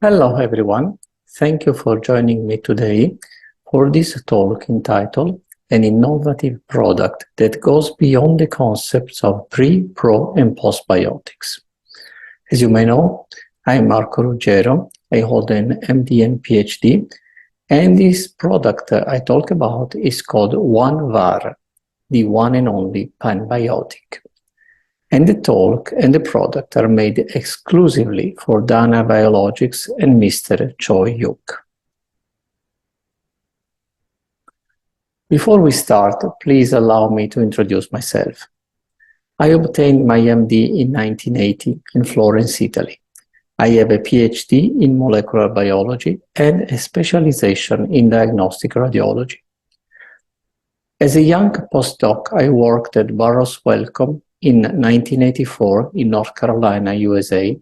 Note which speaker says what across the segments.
Speaker 1: Hello everyone, thank you for joining me today for this talk entitled An Innovative Product That Goes Beyond the Concepts of Pre, Pro and Postbiotics. As you may know, I'm Marco Ruggiero, I hold an MD and PhD, and this product I talk about is called 1VAR, the one and only panbiotic. And the talk and the product are made exclusively for Danabaiologics and Mr. Choi Yuk. Before we start, please allow me to introduce myself. I obtained my MD in 1980 in Florence, Italy. I have a PhD in molecular biology and a specialization in diagnostic radiology. As a young postdoc, I worked at Burroughs Wellcome in 1984 in North Carolina, USA,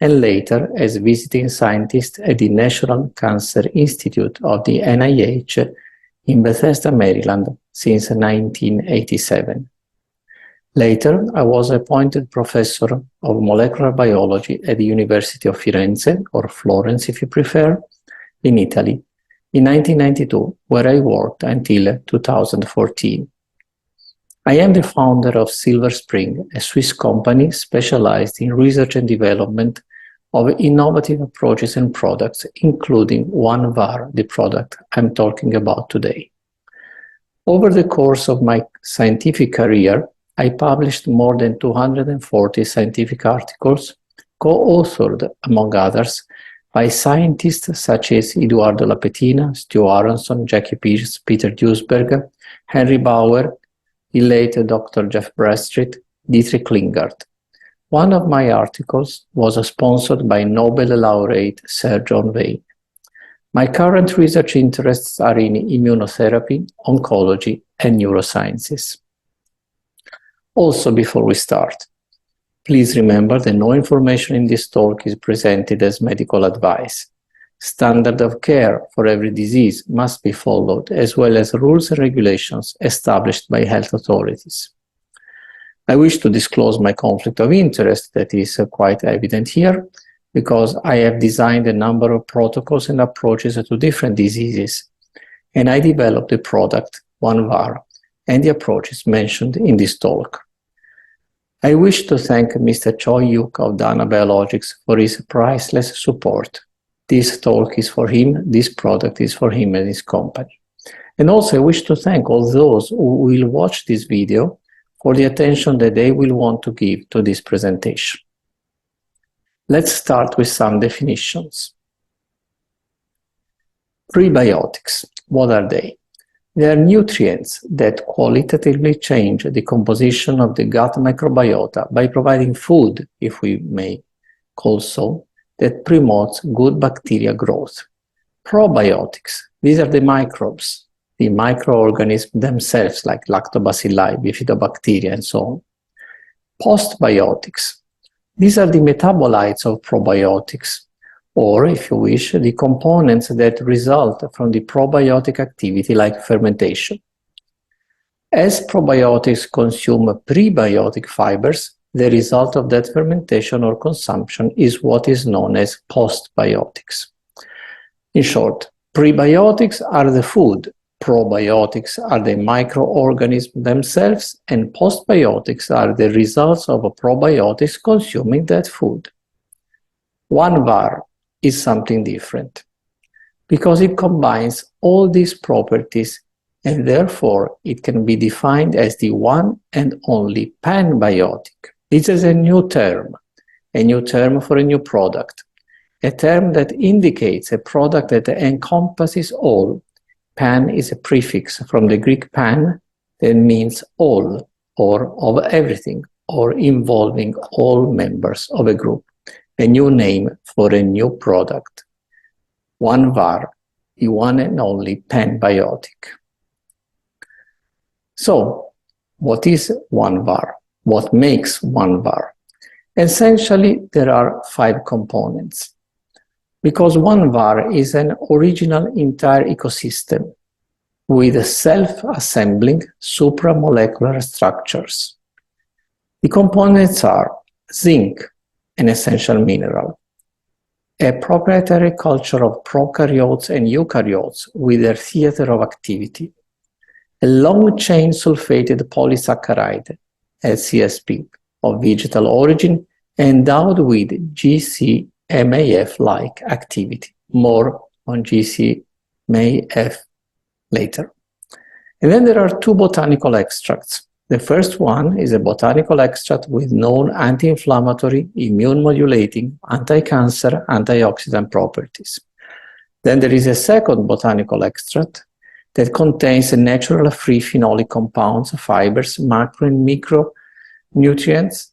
Speaker 1: and later as visiting scientist at the National Cancer Institute of the NIH in Bethesda, Maryland, since 1987. Later, I was appointed professor of molecular biology at the University of Firenze, or Florence if you prefer, in Italy, in 1992, where I worked until 2014. I am the founder of Silver Spring, a Swiss company specialized in research and development of innovative approaches and products, including 1VAR, the product I'm talking about today. Over the course of my scientific career, I published more than 240 scientific articles, co-authored, among others, by scientists such as Eduardo Lapetina, Stu Aronson, Jackie Pearce, Peter Duesberg, Henry Bauer, the late Dr. Jeff Bradstreet, Dietrich Klinghardt. One of my articles was sponsored by Nobel laureate Sir John Vane. My current research interests are in immunotherapy, oncology, and neurosciences. Also, before we start, please remember that no information in this talk is presented as medical advice. Standard of care for every disease must be followed, as well as rules and regulations established by health authorities. I wish to disclose my conflict of interest that is quite evident here, because I have designed a number of protocols and approaches to different diseases, and I developed the product 1VAR and the approaches mentioned in this talk. I wish to thank Mr. Choi Yuk of Danabaiologics for his priceless support. This talk is for him, this product is for him and his company. And also I wish to thank all those who will watch this video for the attention that they will want to give to this presentation. Let's start with some definitions. Prebiotics, what are they? They are nutrients that qualitatively change the composition of the gut microbiota by providing food, if we may call so, that promotes good bacteria growth. Probiotics, these are the microbes, the microorganisms themselves, like lactobacilli, bifidobacteria, and so on. Postbiotics, these are the metabolites of probiotics, or, if you wish, the components that result from the probiotic activity, like fermentation. As probiotics consume prebiotic fibers, the result of that fermentation or consumption is what is known as postbiotics. In short, prebiotics are the food, probiotics are the microorganisms themselves, and postbiotics are the results of probiotics consuming that food. 1VAR is something different, because it combines all these properties, and therefore it can be defined as the one and only panbiotic. This is a new term for a new product, a term that indicates a product that encompasses all. Pan is a prefix from the Greek pan that means all, or of everything, or involving all members of a group. A new name for a new product. 1VAR, the one and only panbiotic. So, what is 1VAR? What makes 1VAR? Essentially, there are 5 components, because 1VAR is an original entire ecosystem with self-assembling supramolecular structures. The components are zinc, an essential mineral, a proprietary culture of prokaryotes and eukaryotes with their theater of activity, a long-chain sulfated polysaccharide, LCSP, of vegetal origin, endowed with GcMAF-like activity. More on GcMAF later. And then there are two botanical extracts. The first one is a botanical extract with known anti-inflammatory, immune-modulating, anti-cancer, antioxidant properties. Then there is a second botanical extract that contains natural free phenolic compounds, fibers, macro and micronutrients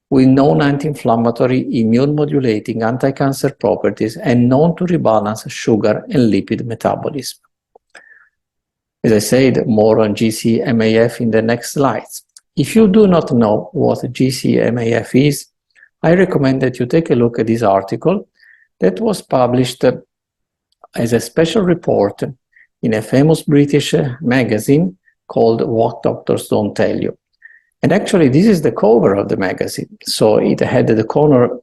Speaker 1: with known anti-inflammatory, immune-modulating, anti-cancer properties and known to rebalance sugar and lipid metabolism. As I said, more on GcMAF in the next slides. If you do not know what GcMAF is, I recommend that you take a look at this article that was published as a special report in a famous British magazine called What Doctors Don't Tell You. And actually, this is the cover of the magazine. So it had the cover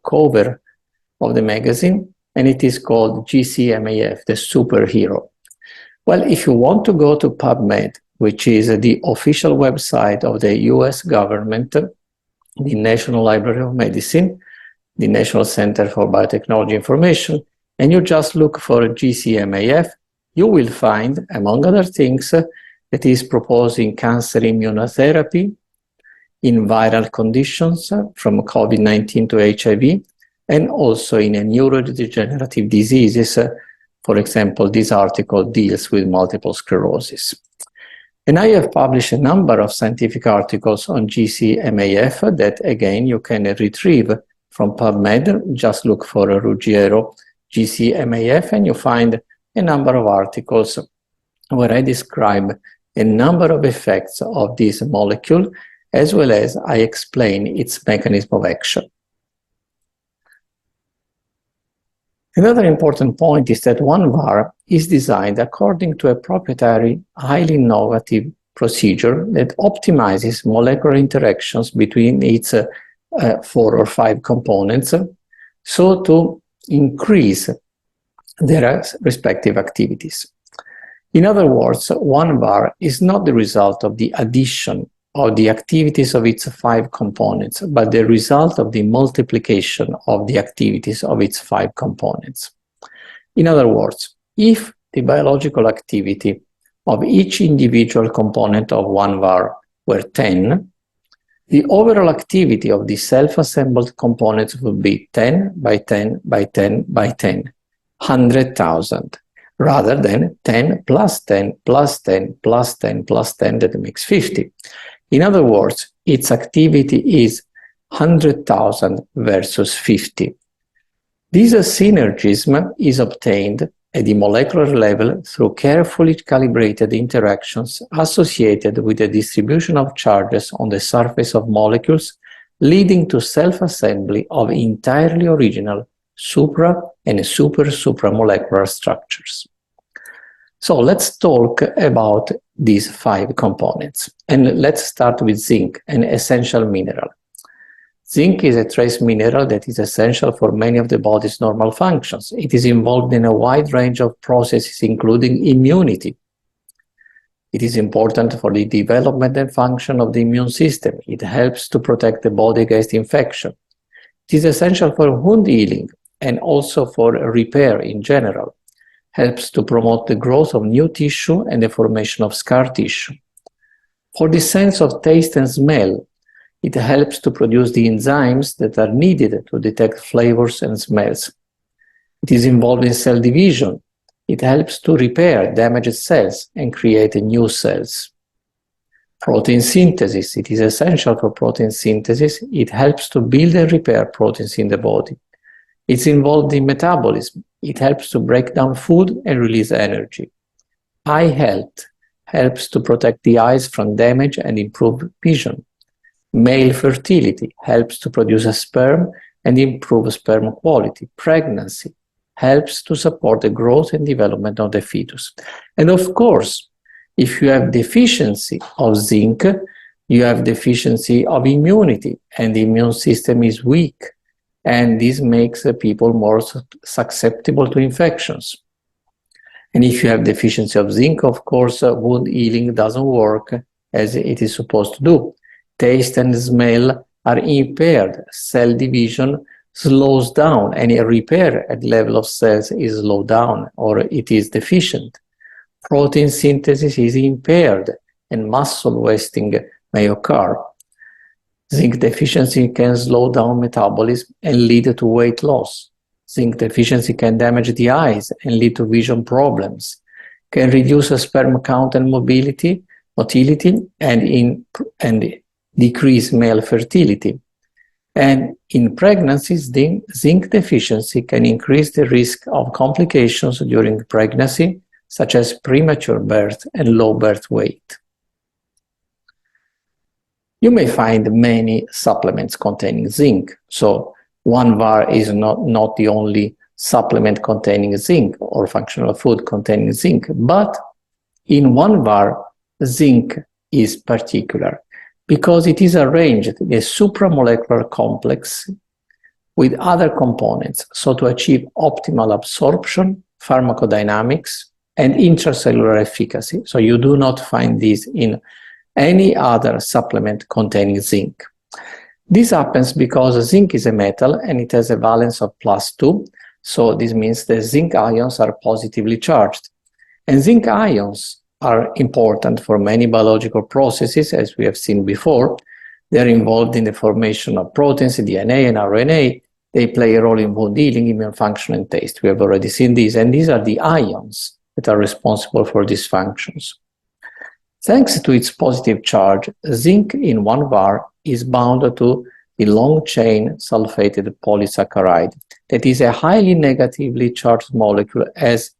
Speaker 1: of the magazine, and it is called GcMAF, the superhero. Well, if you want to go to PubMed, which is the official website of the US government, the National Library of Medicine, the National Center for Biotechnology Information, and you just look for GcMAF, you will find, among other things, that it is proposing cancer immunotherapy in viral conditions from COVID-19 to HIV, and also in neurodegenerative diseases. For example, this article deals with multiple sclerosis. And I have published a number of scientific articles on GcMAF that, again, you can retrieve from PubMed. Just look for Ruggiero GcMAF, and you find a number of articles where I describe a number of effects of this molecule, as well as I explain its mechanism of action. Another important point is that 1VAR is designed according to a proprietary, highly innovative procedure that optimizes molecular interactions between its 4 or 5 components, so to increase their respective activities. In other words, 1VAR is not the result of the addition of the activities of its 5 components, but the result of the multiplication of the activities of its 5 components. In other words, if the biological activity of each individual component of 1VAR were 10, the overall activity of the self-assembled components would be 10 by 10 by 10 by 10, 100,000, rather than 10 plus 10 plus 10 plus 10 plus 10 that makes 50. In other words, its activity is 100,000 versus 50. This synergism is obtained at the molecular level through carefully calibrated interactions associated with the distribution of charges on the surface of molecules, leading to self-assembly of entirely original supra- and super-supramolecular structures. So let's talk about these 5 components. And let's start with zinc, an essential mineral. Zinc is a trace mineral that is essential for many of the body's normal functions. It is involved in a wide range of processes, including immunity. It is important for the development and function of the immune system. It helps to protect the body against infection. It is essential for wound healing and also for repair in general. Helps to promote the growth of new tissue and the formation of scar tissue. For the sense of taste and smell, it helps to produce the enzymes that are needed to detect flavors and smells. It is involved in cell division. It helps to repair damaged cells and create new cells. Protein synthesis. It is essential for protein synthesis. It helps to build and repair proteins in the body. It's involved in metabolism. It helps to break down food and release energy. Eye health helps to protect the eyes from damage and improve vision. Male fertility helps to produce a sperm and improve sperm quality. Pregnancy helps to support the growth and development of the fetus. And of course, if you have deficiency of zinc, you have deficiency of immunity, and the immune system is weak. and this makes people more susceptible to infections. And if you have deficiency of zinc, of course, wound healing doesn't work as it is supposed to do. Taste and smell are impaired. Cell division slows down. Any repair at level of cells is slowed down or it is deficient. Protein synthesis is impaired and muscle wasting may occur. Zinc deficiency can slow down metabolism and lead to weight loss. Zinc deficiency can damage the eyes and lead to vision problems, can reduce sperm count and motility, and decrease male fertility. And in pregnancies, zinc deficiency can increase the risk of complications during pregnancy, such as premature birth and low birth weight. You may find many supplements containing zinc. So 1-var is not the only supplement containing zinc or functional food containing zinc, but in 1-var, zinc is particular because it is arranged in a supramolecular complex with other components, so to achieve optimal absorption, pharmacodynamics, and intracellular efficacy. So you do not find this in any other supplement containing zinc. This happens because zinc is a metal and it has a valence of +2, so this means the zinc ions are positively charged. And zinc ions are important for many biological processes, as we have seen before. They're involved in the formation of proteins, DNA and RNA. They play a role in wound healing, immune function, and taste. We have already seen these, and these are the ions that are responsible for these functions. Thanks to its positive charge, zinc in 1-var is bound to the long-chain sulfated polysaccharide that is a highly negatively charged molecule, as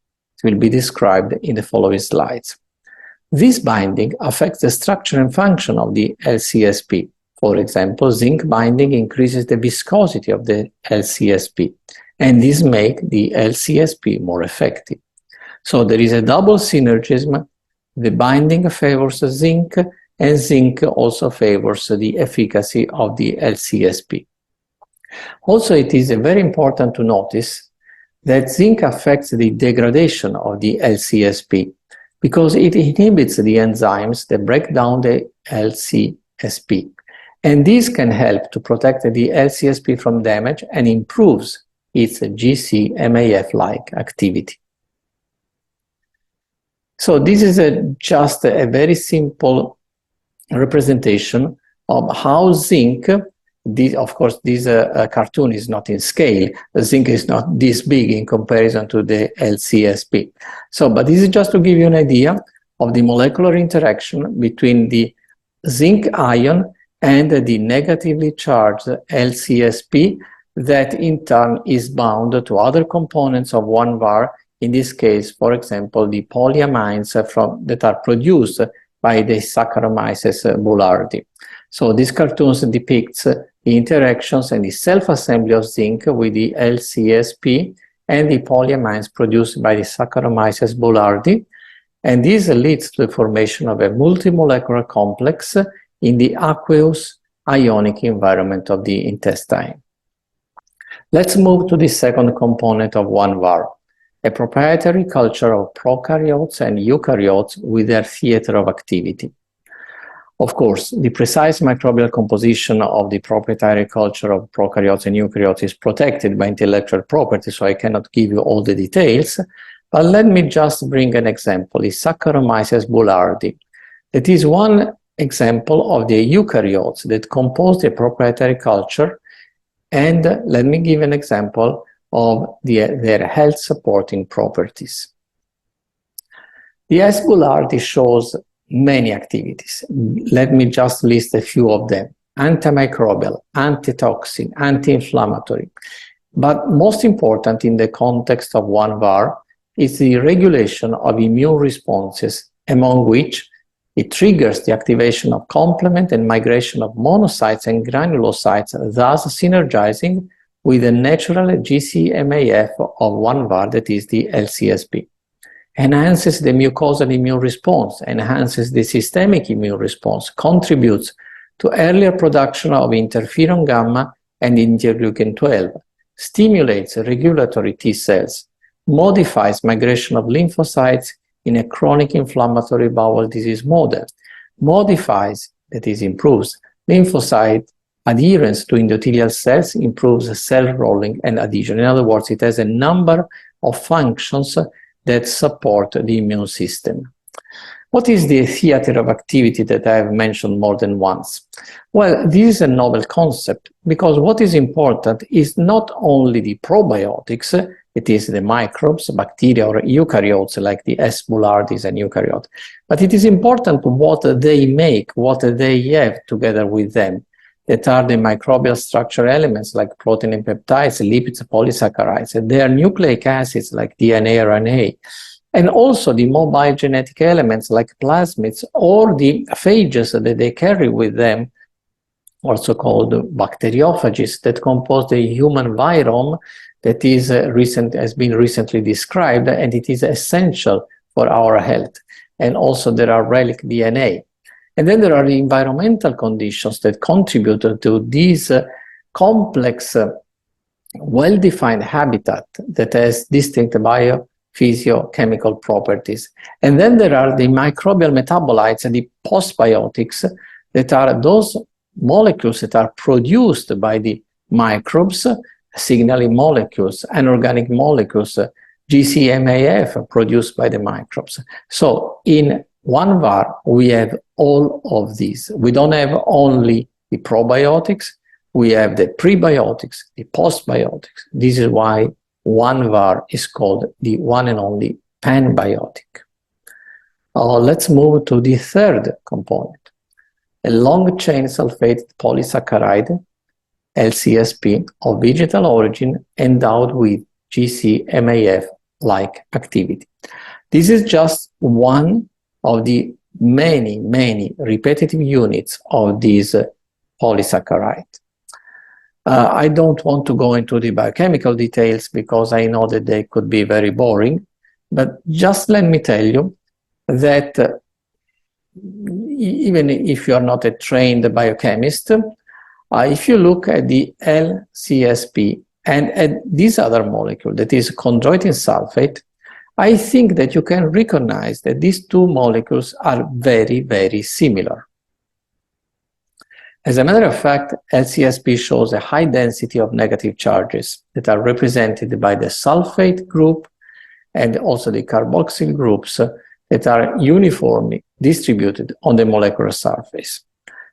Speaker 1: it will be described in the following slides. This binding affects the structure and function of the LCSP. For example, zinc binding increases the viscosity of the LCSP, and this makes the LCSP more effective. So there is a double synergism. The binding favors zinc, and zinc also favors the efficacy of the LCSP. Also, it is very important to notice that zinc affects the degradation of the LCSP because it inhibits the enzymes that break down the LCSP. And this can help to protect the LCSP from damage and improves its GcMAF-like activity. So this is just a very simple representation of how zinc, of course this cartoon is not in scale, zinc is not this big in comparison to the LCSP. So, but this is just to give you an idea of the molecular interaction between the zinc ion and the negatively charged LCSP that in turn is bound to other components of 1-var. In this case, for example, the polyamines that are produced by the Saccharomyces boulardii. So this cartoon depicts the interactions and the self-assembly of zinc with the LCSP and the polyamines produced by the Saccharomyces boulardii. And this leads to the formation of a multimolecular complex in the aqueous ionic environment of the intestine. Let's move to the second component of 1-var. A proprietary culture of prokaryotes and eukaryotes with their theater of activity. Of course, the precise microbial composition of the proprietary culture of prokaryotes and eukaryotes is protected by intellectual property, so I cannot give you all the details, but let me just bring an example, the Saccharomyces boulardii. That is one example of the eukaryotes that compose the proprietary culture, and let me give an example of their health supporting properties. The S. boulardii shows many activities. Let me just list a few of them. Antimicrobial, antitoxin, anti-inflammatory. But most important in the context of 1-var is the regulation of immune responses, among which it triggers the activation of complement and migration of monocytes and granulocytes, thus synergizing with the natural GcMAF of 1-var, that is the LCSP. Enhances the mucosal immune response, enhances the systemic immune response, contributes to earlier production of interferon gamma and interleukin-12, stimulates regulatory T cells, modifies migration of lymphocytes in a chronic inflammatory bowel disease model, modifies, that is, improves lymphocyte adherence to endothelial cells, improves cell rolling and adhesion. In other words, it has a number of functions that support the immune system. What is the theater of activity that I have mentioned more than once? Well, this is a novel concept because what is important is not only the probiotics, it is the microbes, bacteria, or eukaryotes like the S. boulardis and eukaryote, but it is important what they make, what they have together with them, that are the microbial structure elements like protein and peptides, lipids, polysaccharides, and their nucleic acids like DNA, RNA, and also the mobile genetic elements like plasmids or the phages that they carry with them, also called bacteriophages, that compose the human virome that has been recently described, and it is essential for our health. And also there are relic DNA. And then there are the environmental conditions that contribute to these complex, well-defined habitat that has distinct biophysiochemical properties. And then there are the microbial metabolites and the postbiotics that are those molecules that are produced by the microbes, signaling molecules, anorganic molecules, GcMAF produced by the microbes. So in one VAR, we have all of these. We don't have only the probiotics, we have the prebiotics, the postbiotics. This is why one VAR is called the one and only panbiotic. Let's move to the third component, a long-chain sulfate polysaccharide, LCSP, of vegetal origin endowed with GcMAF-like activity. This is just one of the many, many repetitive units of this polysaccharide. I don't want to go into the biochemical details because I know that they could be very boring, but just let me tell you that even if you are not a trained biochemist, if you look at the LCSP and at this other molecule that is chondroitin sulfate, I think that you can recognize that these two molecules are very, very similar. As a matter of fact, LCSP shows a high density of negative charges that are represented by the sulfate group and also the carboxyl groups that are uniformly distributed on the molecular surface.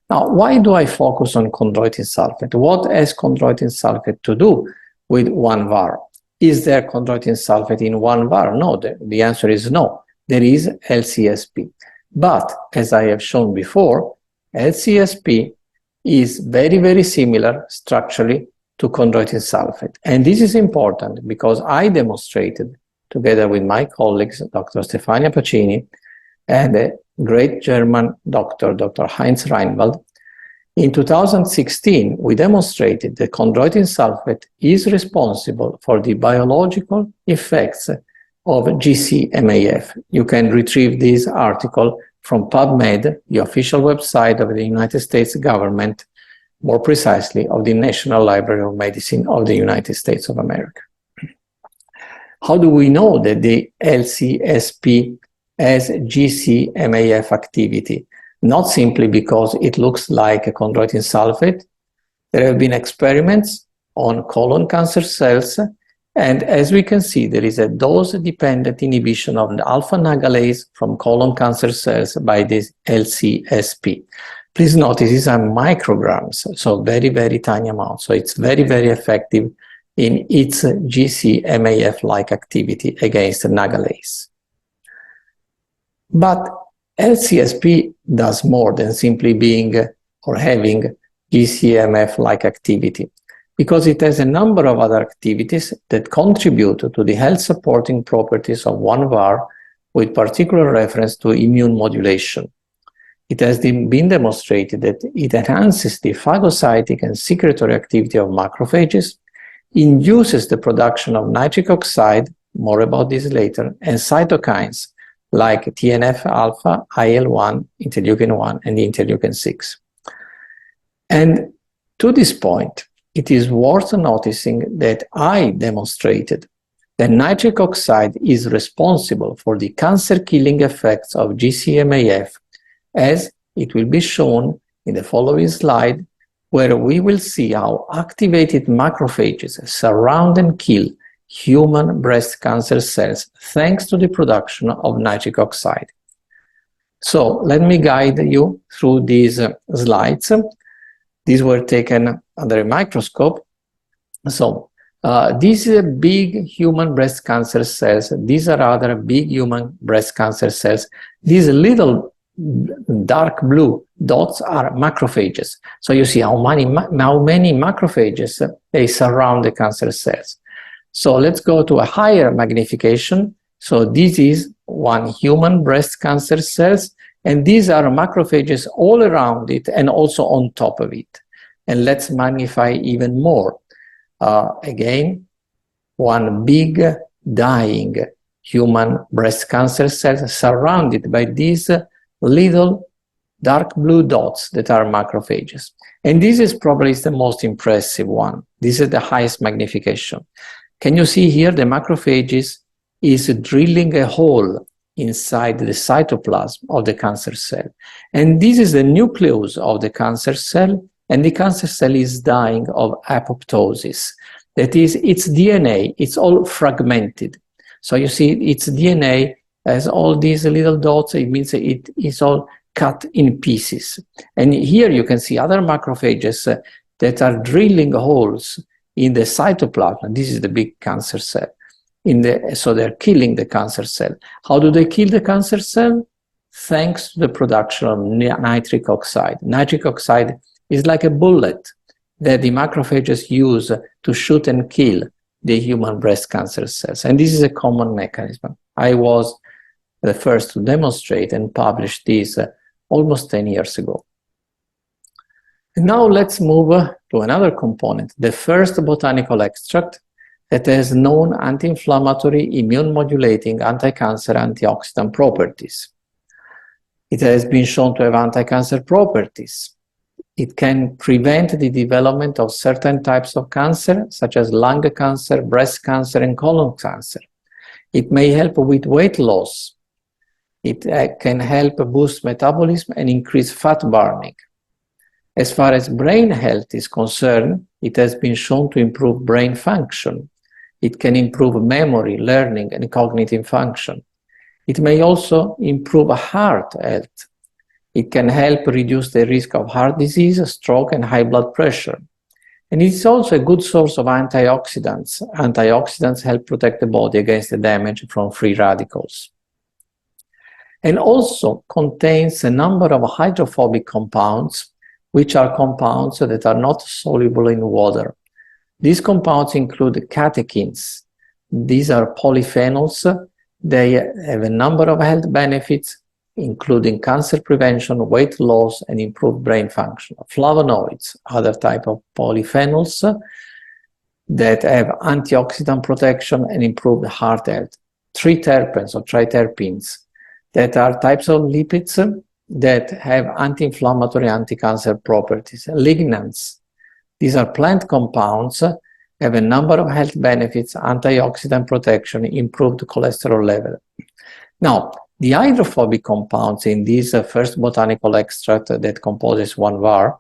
Speaker 1: Now, why do I focus on chondroitin sulfate? What has chondroitin sulfate to do with one VAR? Is there chondroitin sulfate in one VAR? No, the answer is no. There is LCSP. But, as I have shown before, LCSP is very, very similar structurally to chondroitin sulfate. And this is important because I demonstrated, together with my colleagues, Dr. Stefania Pacini, and a great German doctor, Dr. Heinz Reinwald, in 2016, we demonstrated that chondroitin sulfate is responsible for the biological effects of GcMAF. You can retrieve this article from PubMed, the official website of the United States government, more precisely of the National Library of Medicine of the United States of America. How do we know that the LCSP has GcMAF activity? Not simply because it looks like a chondroitin sulfate. There have been experiments on colon cancer cells, and as we can see, there is a dose-dependent inhibition of the alpha-nagalase from colon cancer cells by this LCSP. Please notice these are micrograms, so very, very tiny amounts. So it's very, very effective in its GcMAF-like activity against nagalase. But LCSP does more than simply being or having GcMAF-like activity, because it has a number of other activities that contribute to the health-supporting properties of one VAR with particular reference to immune modulation. It has been demonstrated that it enhances the phagocytic and secretory activity of macrophages, induces the production of nitric oxide, more about this later, and cytokines like TNF-alpha, IL-1, interleukin-1, and interleukin-6. And to this point, it is worth noticing that I demonstrated that nitric oxide is responsible for the cancer-killing effects of GcMAF, as it will be shown in the following slide, where we will see how activated macrophages surround and kill human breast cancer cells thanks to the production of nitric oxide. So let me guide you through these slides. These were taken under a microscope. So these are big human breast cancer cells. These are other big human breast cancer cells. These little dark blue dots are macrophages. So you see how many macrophages they surround the cancer cells. So let's go to a higher magnification. So this is one human breast cancer cells, and these are macrophages all around it and also on top of it. And let's magnify even more. Again, one big dying human breast cancer cells surrounded by these little dark blue dots that are macrophages. And this is probably the most impressive one. This is the highest magnification. Can you see here the macrophages is drilling a hole inside the cytoplasm of the cancer cell. And this is the nucleus of the cancer cell, and the cancer cell is dying of apoptosis. That is, its DNA, it's all fragmented. So you see its DNA has all these little dots. It means it is all cut in pieces. And here you can see other macrophages that are drilling holes in the cytoplasm. This is the big cancer cell. So they're killing the cancer cell. How do they kill the cancer cell? Thanks to the production of nitric oxide. Nitric oxide is like a bullet that the macrophages use to shoot and kill the human breast cancer cells. And this is a common mechanism. I was the first to demonstrate and publish this almost 10 years ago. And now let's move to another component, the first botanical extract that has known anti-inflammatory, immune-modulating, anti-cancer, antioxidant properties. It has been shown to have anti-cancer properties. It can prevent the development of certain types of cancer, such as lung cancer, breast cancer, and colon cancer. It may help with weight loss. It can help boost metabolism and increase fat burning. As far as brain health is concerned, it has been shown to improve brain function. It can improve memory, learning, and cognitive function. It may also improve heart health. It can help reduce the risk of heart disease, stroke, and high blood pressure. And it's also a good source of antioxidants. Antioxidants help protect the body against the damage from free radicals. And also contains a number of hydrophobic compounds, which are compounds that are not soluble in water. These compounds include catechins. These are polyphenols. They have a number of health benefits, including cancer prevention, weight loss, and improved brain function. Flavonoids, other type of polyphenols that have antioxidant protection and improved heart health. Triterpenes or triterpenes that are types of lipids that have anti-inflammatory, anti-cancer properties. Lignans, these are plant compounds, have a number of health benefits, antioxidant protection, improved cholesterol level. Now, the hydrophobic compounds in this first botanical extract that composes 1-var,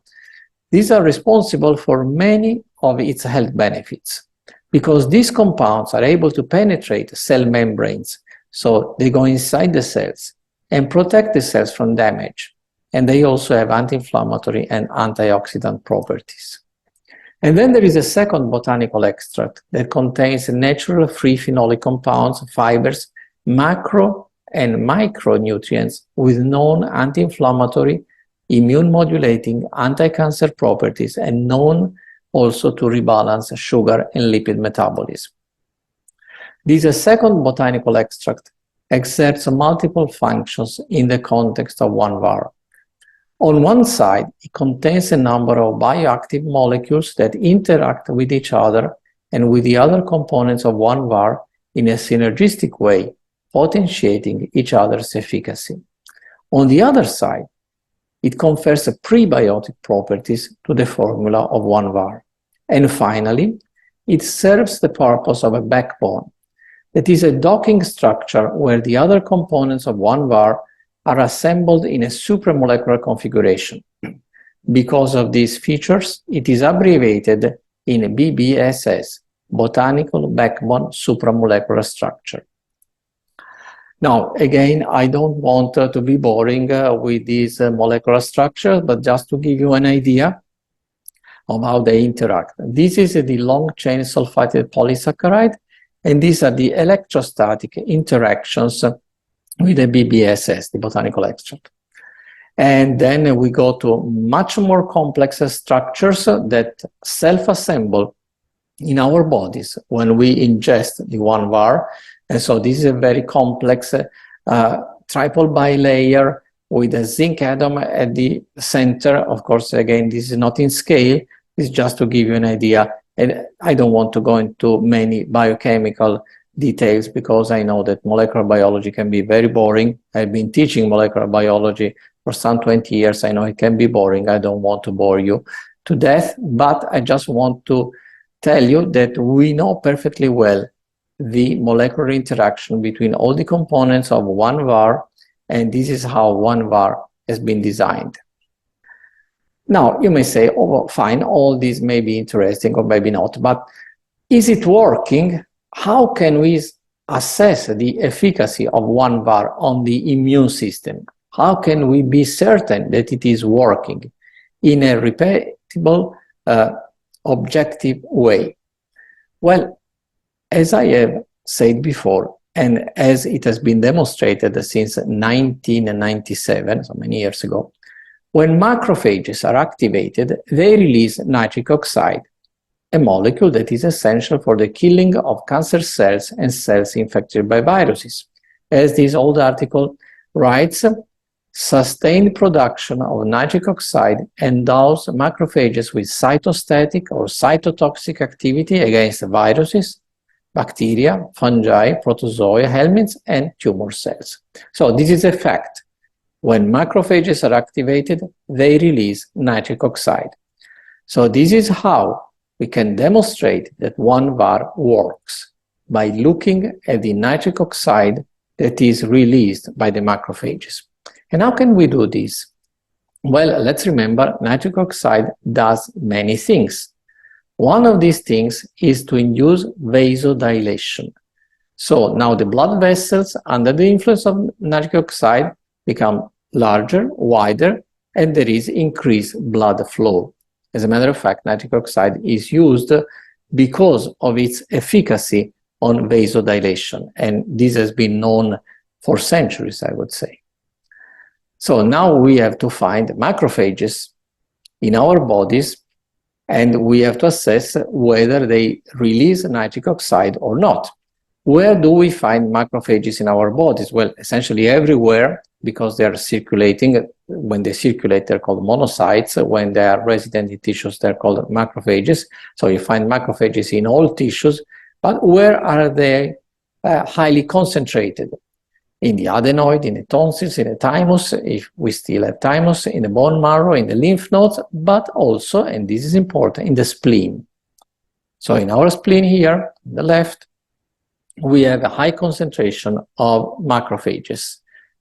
Speaker 1: these are responsible for many of its health benefits because these compounds are able to penetrate cell membranes. So they go inside the cells and protect the cells from damage. And they also have anti-inflammatory and antioxidant properties. And then there is a second botanical extract that contains natural free phenolic compounds, fibers, macro and micronutrients with known anti-inflammatory, immune-modulating, anti-cancer properties and known also to rebalance sugar and lipid metabolism. This second botanical extract exerts multiple functions in the context of 1-var. On one side, it contains a number of bioactive molecules that interact with each other and with the other components of 1-var in a synergistic way, potentiating each other's efficacy. On the other side, it confers prebiotic properties to the formula of 1-var. And finally, it serves the purpose of a backbone, that is a docking structure where the other components of one VAR are assembled in a supramolecular configuration. Because of these features, it is abbreviated in BBSS, Botanical Backbone Supramolecular Structure. Now, again, I don't want to be boring with these molecular structures, but just to give you an idea of how they interact. This is the long-chain sulfated polysaccharide, and these are the electrostatic interactions with the BBSS, the botanical extract. And then we go to much more complex structures that self-assemble in our bodies when we ingest the one VAR. And so this is a very complex triple bilayer with a zinc atom at the center. Of course, again, this is not in scale. It's just to give you an idea. And I don't want to go into many biochemical details because I know that molecular biology can be very boring. I've been teaching molecular biology for some 20 years. I know it can be boring. I don't want to bore you to death, but I just want to tell you that we know perfectly well the molecular interaction between all the components of one VAR, and this is how one VAR has been designed. Now, you may say, oh, well, fine, all these may be interesting or maybe not, but is it working? How can we assess the efficacy of one VAR on the immune system? How can we be certain that it is working in a repeatable, objective way? Well, as I have said before, and as it has been demonstrated since 1997, so many years ago, when macrophages are activated, they release nitric oxide, a molecule that is essential for the killing of cancer cells and cells infected by viruses. As this old article writes, sustained production of nitric oxide endows macrophages with cytostatic or cytotoxic activity against viruses, bacteria, fungi, protozoa, helminths, and tumor cells. So this is a fact. When macrophages are activated, they release nitric oxide. So this is how we can demonstrate that one VAR works, by looking at the nitric oxide that is released by the macrophages. And how can we do this? Well, let's remember nitric oxide does many things. One of these things is to induce vasodilation. So now the blood vessels under the influence of nitric oxide become larger, wider, and there is increased blood flow. As a matter of fact, nitric oxide is used because of its efficacy on vasodilation, and this has been known for centuries, I would say. So now we have to find macrophages in our bodies, and we have to assess whether they release nitric oxide or not. Where do we find macrophages in our bodies? Well, essentially everywhere, because they are circulating. When they circulate, they're called monocytes. When they are resident in tissues, they're called macrophages. So you find macrophages in all tissues, but where are they highly concentrated? In the adenoid, in the tonsils, in the thymus, if we still have thymus, in the bone marrow, in the lymph nodes, but also, and this is important, in the spleen. So in our spleen here, on the left, we have a high concentration of macrophages.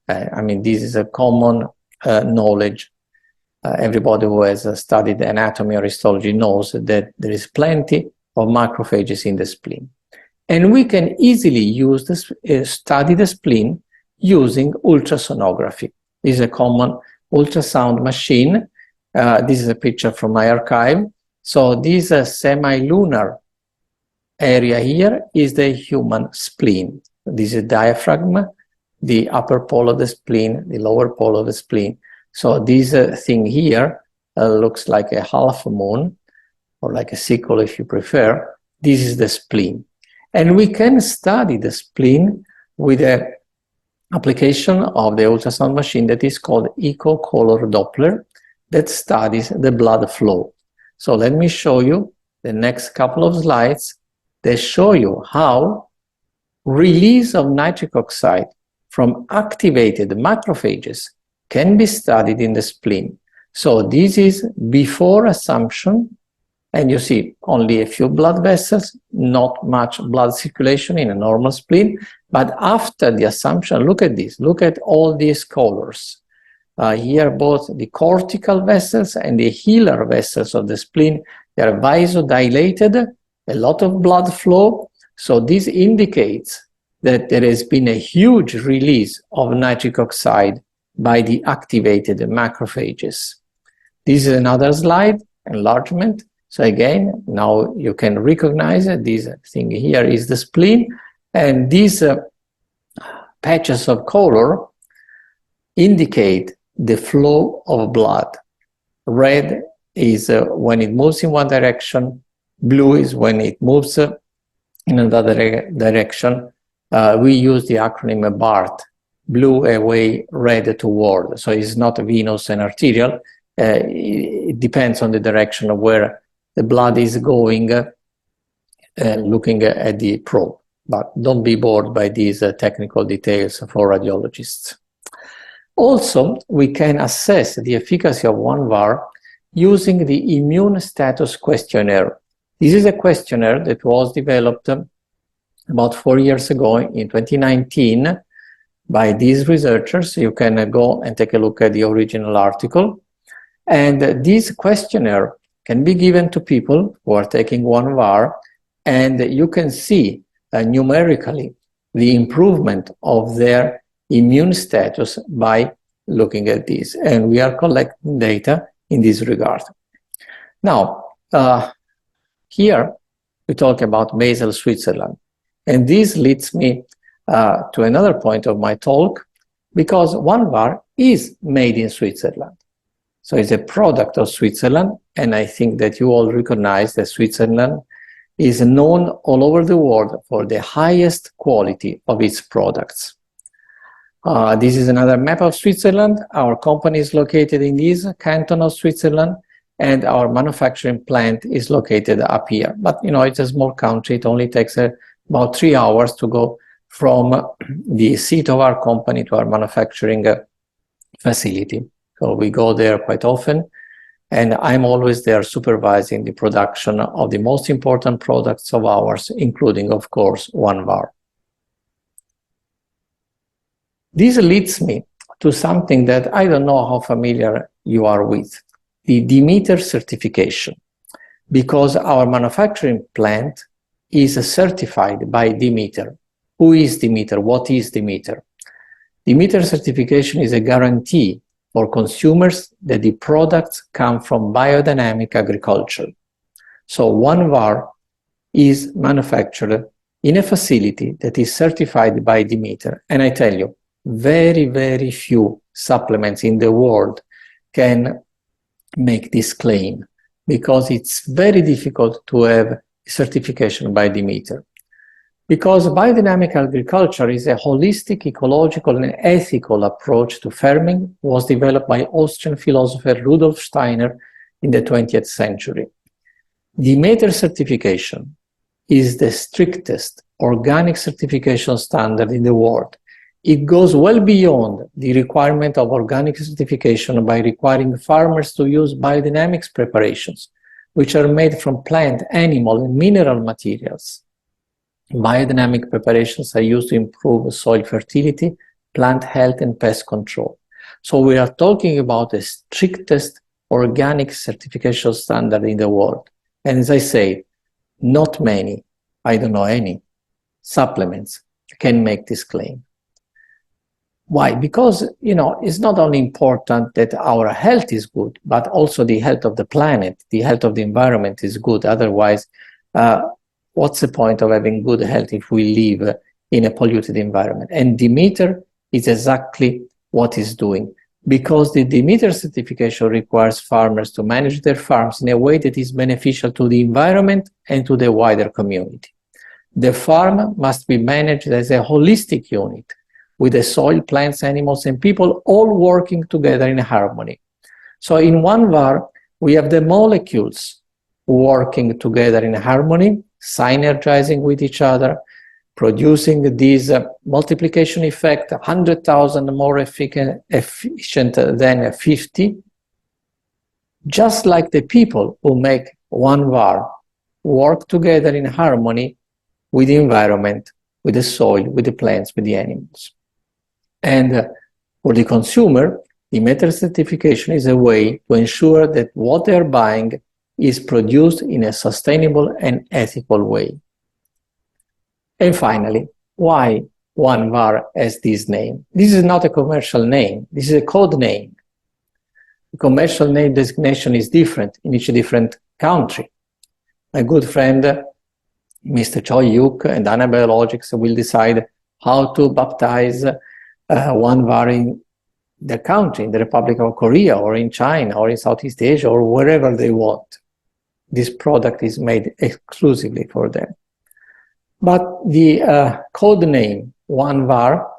Speaker 1: I mean, this is a common knowledge. Everybody who has studied anatomy or histology knows that there is plenty of macrophages in the spleen. And we can easily use this, study the spleen using ultrasonography. This is a common ultrasound machine. This is a picture from my archive. So this semi-lunar area here is the human spleen. This is diaphragm, the upper pole of the spleen, the lower pole of the spleen. So this thing here looks like a half moon, or like a sickle if you prefer. This is the spleen. And we can study the spleen with an application of the ultrasound machine that is called echo-color Doppler, that studies the blood flow. So let me show you the next couple of slides that show you how release of nitric oxide from activated macrophages can be studied in the spleen. So this is before assumption and you see only a few blood vessels, not much blood circulation in a normal spleen. But after the assumption, look at this, look at all these colors. Here, both the cortical vessels and the hilar vessels of the spleen, they are vasodilated, a lot of blood flow. So this indicates that there has been a huge release of nitric oxide by the activated macrophages. This is another slide, enlargement. So again, now you can recognize that this thing here is the spleen, and these patches of color indicate the flow of blood. Red is when it moves in one direction, blue is when it moves in another direction. We use the acronym BART, blue away, red toward. So it's not venous and arterial. It depends on the direction of where the blood is going, looking at the probe. But don't be bored by these technical details for radiologists. Also, we can assess the efficacy of one VAR using the immune status questionnaire. This is a questionnaire that was developed about 4 years ago in 2019 by these researchers. You can go and take a look at the original article. And this questionnaire can be given to people who are taking one VAR, and you can see numerically the improvement of their immune status by looking at this. And we are collecting data in this regard. Now, here we talk about Basel, Switzerland. And this leads me to another point of my talk, because one VAR is made in Switzerland. So it's a product of Switzerland, and I think that you all recognize that Switzerland is known all over the world for the highest quality of its products. This is another map of Switzerland. Our company is located in this canton of Switzerland, and our manufacturing plant is located up here. But you know, it's a small country. It only takes about 3 hours to go from the seat of our company to our manufacturing facility. So we go there quite often, and I'm always there supervising the production of the most important products of ours, including, of course, one VAR. This leads me to something that I don't know how familiar you are with, the Demeter certification, because our manufacturing plant is certified by Demeter. Who is Demeter? What is Demeter? Demeter certification is a guarantee for consumers that the products come from biodynamic agriculture. So one VAR is manufactured in a facility that is certified by Demeter. And I tell you, very, very few supplements in the world can make this claim, because it's very difficult to have certification by Demeter. Because biodynamic agriculture is a holistic, ecological, and ethical approach to farming, was developed by Austrian philosopher Rudolf Steiner in the 20th century. Demeter certification is the strictest organic certification standard in the world. It goes well beyond the requirement of organic certification by requiring farmers to use biodynamics preparations, which are made from plant, animal, and mineral materials. Biodynamic preparations are used to improve soil fertility, plant health, and pest control. So we are talking about the strictest organic certification standard in the world. And as I say, not many, I don't know any, supplements can make this claim. Why? Because, you know, it's not only important that our health is good, but also the health of the planet, the health of the environment is good. Otherwise, what's the point of having good health if we live in a polluted environment? And Demeter is exactly what it's doing, because the Demeter certification requires farmers to manage their farms in a way that is beneficial to the environment and to the wider community. The farm must be managed as a holistic unit, with the soil, plants, animals, and people all working together in harmony. So in one VAR, we have the molecules working together in harmony, synergizing with each other, producing this multiplication effect, 100,000 more efficient than 50, just like the people who make one VAR, work together in harmony with the environment, with the soil, with the plants, with the animals. And for the consumer, the method certification is a way to ensure that what they're buying is produced in a sustainable and ethical way. And finally, why one VAR has this name? This is not a commercial name. This is a code name. The commercial name designation is different in each different country. My good friend, Mr. Choi Yuk and Danabaiologics will decide how to baptize one VAR in their country, in the Republic of Korea or in China or in Southeast Asia or wherever they want. This product is made exclusively for them. But the code name, one VAR,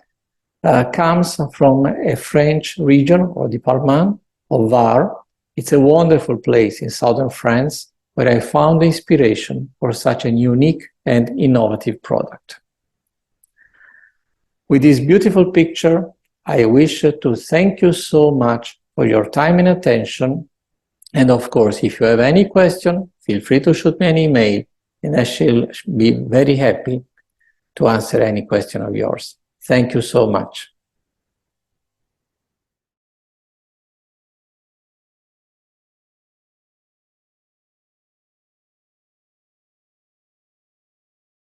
Speaker 1: comes from a French region or department of Var. It's a wonderful place in southern France where I found inspiration for such a unique and innovative product. With this beautiful picture, I wish to thank you so much for your time and attention. And of course, if you have any question, feel free to shoot me an email and I shall be very happy to answer any question of yours. Thank you so much.